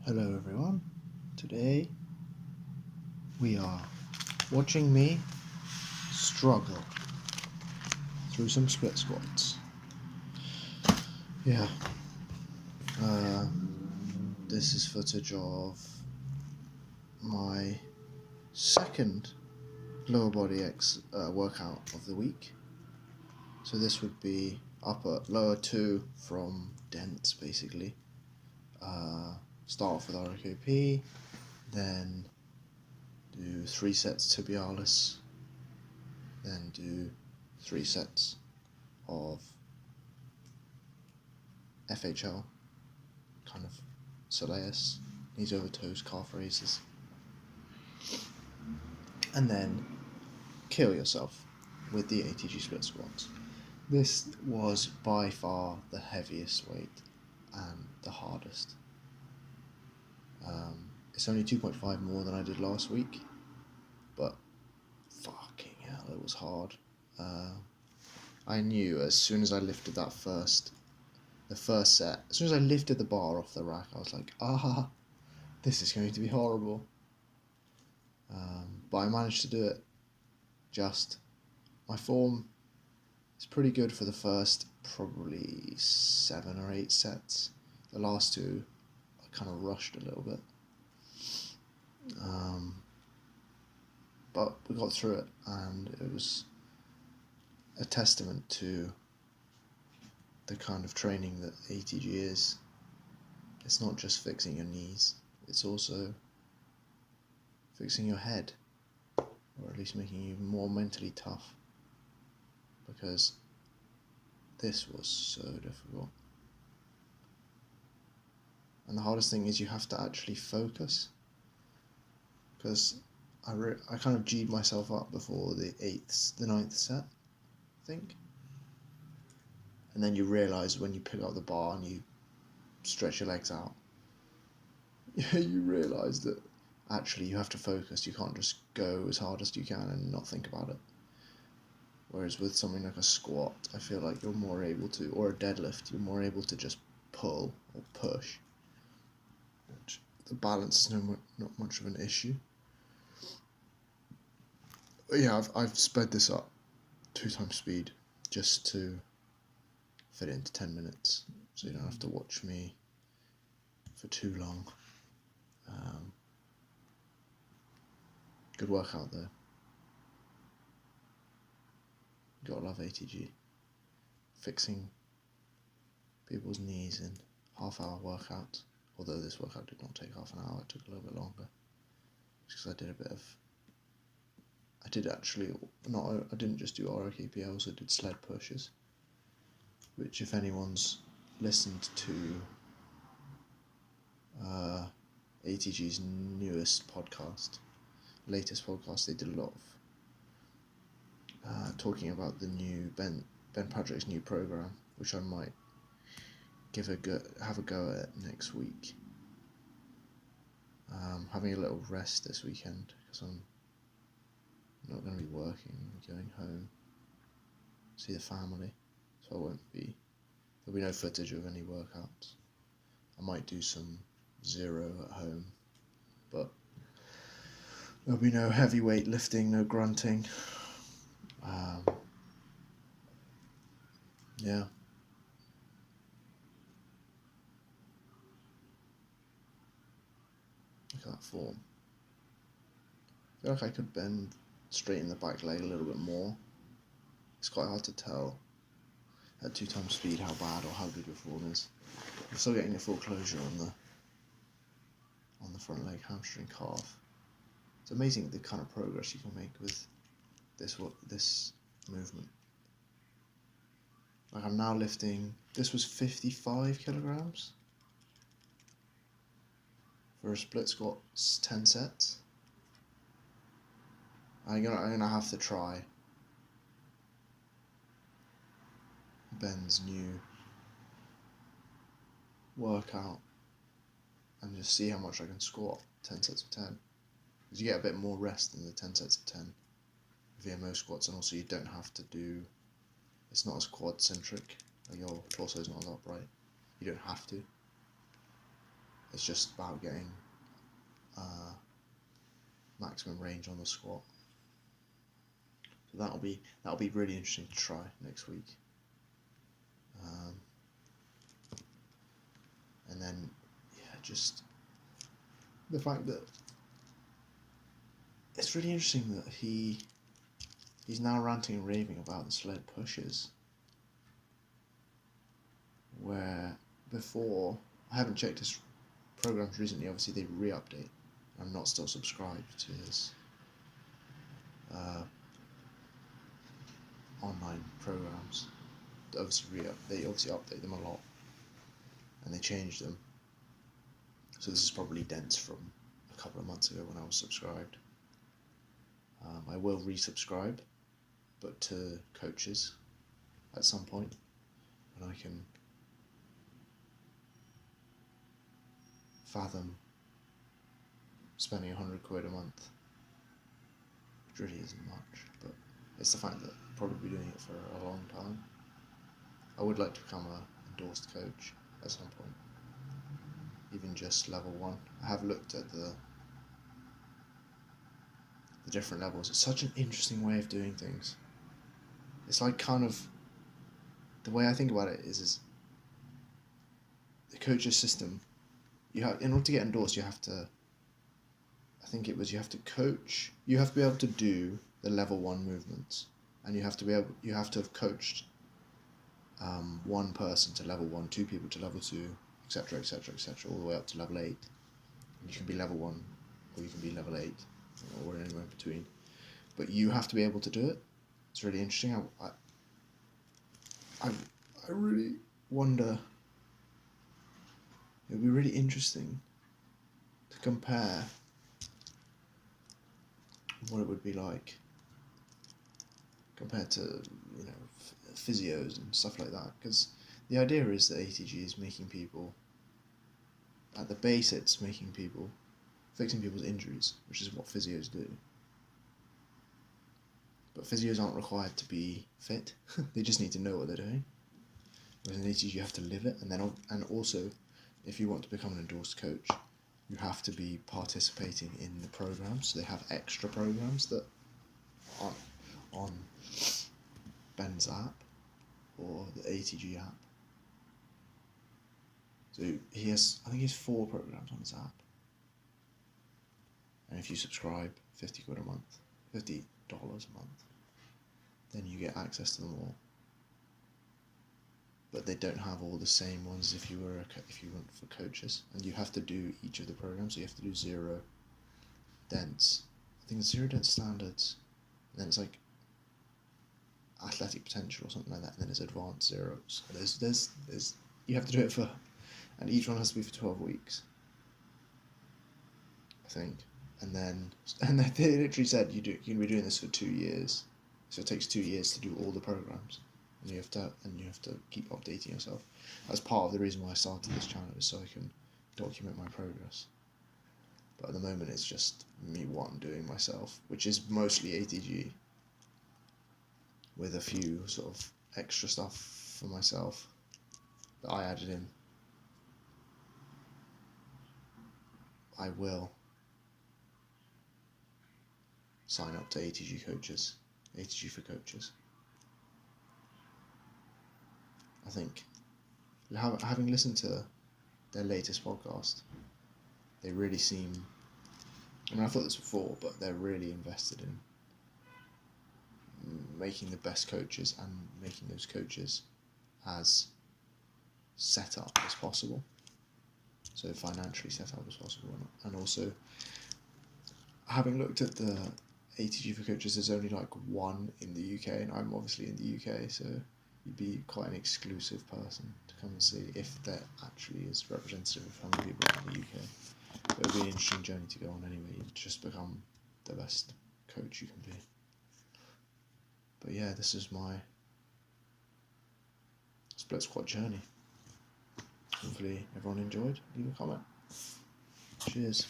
Hello everyone, today we are watching me struggle through some split squats. Yeah, this is footage of my second lower body workout of the week. So this would be lower 2 from Dense basically. Start off with RKP, then do 3 sets tibialis, then do 3 sets of FHL, kind of soleus, knees over toes, calf raises, and then kill yourself with the ATG split squats. This was by far the heaviest weight and the hardest. It's only 2.5 more than I did last week, but fucking hell, it was hard. I knew as soon as I lifted the first set, as soon as I lifted the bar off the rack, I was like, this is going to be horrible. But I managed to do it. My form is pretty good for the first probably 7 or 8 sets. The last 2, I kind of rushed a little bit. But we got through it, and it was a testament to the kind of training that ATG is. It's not just fixing your knees, it's also fixing your head, or at least making you more mentally tough, because this was so difficult. And the hardest thing is you have to actually focus, because I kind of G'd myself up before the 9th set, I think. And then you realise when you pick up the bar and you stretch your legs out, you realise that actually you have to focus. You can't just go as hard as you can and not think about it. Whereas with something like a squat, I feel like you're more able to, or a deadlift, you're more able to just pull or push. The balance is not much of an issue. But yeah, I've sped this up 2 times speed just to fit it into 10 minutes, so you don't have to watch me for too long. Good workout though. You gotta love ATG. Fixing people's knees in half-hour workouts. Although this workout did not take half an hour, it took a little bit longer. Just because I didn't just do ROKP, I also did sled pushes. Which, if anyone's listened to ATG's latest podcast, they did a lot of talking about the new Ben Patrick's new program, which I might have a go at next week. Having a little rest this weekend because I'm not going to be working. I'm going home, see the family, so there'll be no footage of any workouts. I might do some zero at home, but there'll be no heavy weight lifting, no grunting. Yeah. Look at that form. I feel like I could bend straighten the back leg a little bit more. It's quite hard to tell at 2 times speed how bad or how good your form is. I'm still getting a full closure on the front leg, hamstring, calf. It's amazing the kind of progress you can make with this movement. Like I'm now lifting, this was 55 kilograms for a split squat, 10 sets. I'm gonna have to try Ben's new workout and just see how much I can squat 10 sets of 10. Because you get a bit more rest than the 10 sets of 10 VMO squats, and also you don't have to do, it's not as quad centric, like your torso is not as upright, you don't have to. It's just about getting maximum range on the squat. So that'll be really interesting to try next week. And then just the fact that it's really interesting that he's now ranting and raving about the sled pushes, where before, I haven't checked his programs recently, obviously they re-update. I'm not still subscribed to his online programs. They obviously update them a lot, and they change them. So this is probably Dense from a couple of months ago when I was subscribed. I will resubscribe, but to coaches at some point, when I can fathom spending £100 a month, which really isn't much, but it's the fact that I'll probably be doing it for a long time. I would like to become an endorsed coach at some point, even just level 1. I have looked at the different levels. It's such an interesting way of doing things. It's like kind of, the way I think about it is the coach's system. In order to get endorsed, you have to coach, you have to be able to do the level 1 movements, and you have to have coached one person to level 1, 2 people to level 2, etc., etc., etc., all the way up to level 8. And you can be level 1, or you can be level 8, or anywhere in between. But you have to be able to do it. It's really interesting. I really wonder. It would be really interesting to compare what it would be like compared to physios and stuff like that, because the idea is that ATG is making people, at the base it's fixing people's injuries, which is what physios do. But physios aren't required to be fit. They just need to know what they're doing. Whereas in ATG you have to live it, and also if you want to become an endorsed coach, you have to be participating in the programs. So they have extra programs that aren't on Ben's app or the ATG app. So I think he has 4 programs on his app. And if you subscribe $50 a month, then you get access to them all. But they don't have all the same ones if you went for coaches, and you have to do each of the programs. So you have to do 0 dense. I think it's 0 dense standards, and then it's like athletic potential or something like that, and then it's advanced zeros. There's you have to do it for, and each one has to be for 12 weeks, I think. And they literally said you can be doing this for 2 years, so it takes 2 years to do all the programs, and you have to keep updating yourself. That's part of the reason why I started this channel, is so I can document my progress. But at the moment it's just me what I'm doing myself, which is mostly ATG, with a few sort of extra stuff for myself that I added in. I will sign up to ATG for coaches. I think, having listened to their latest podcast, they really seem, I thought this before, but they're really invested in making the best coaches and making those coaches as set up as possible, so financially set up as possible. And also, having looked at the ATG for coaches, there's only like 1 in the UK, and I'm obviously in the UK, so you'd be quite an exclusive person to come and see if that actually is representative of how many people are in the UK. But it would be an interesting journey to go on anyway. You just become the best coach you can be. But yeah, this is my split squat journey. Hopefully everyone enjoyed. Leave a comment. Cheers.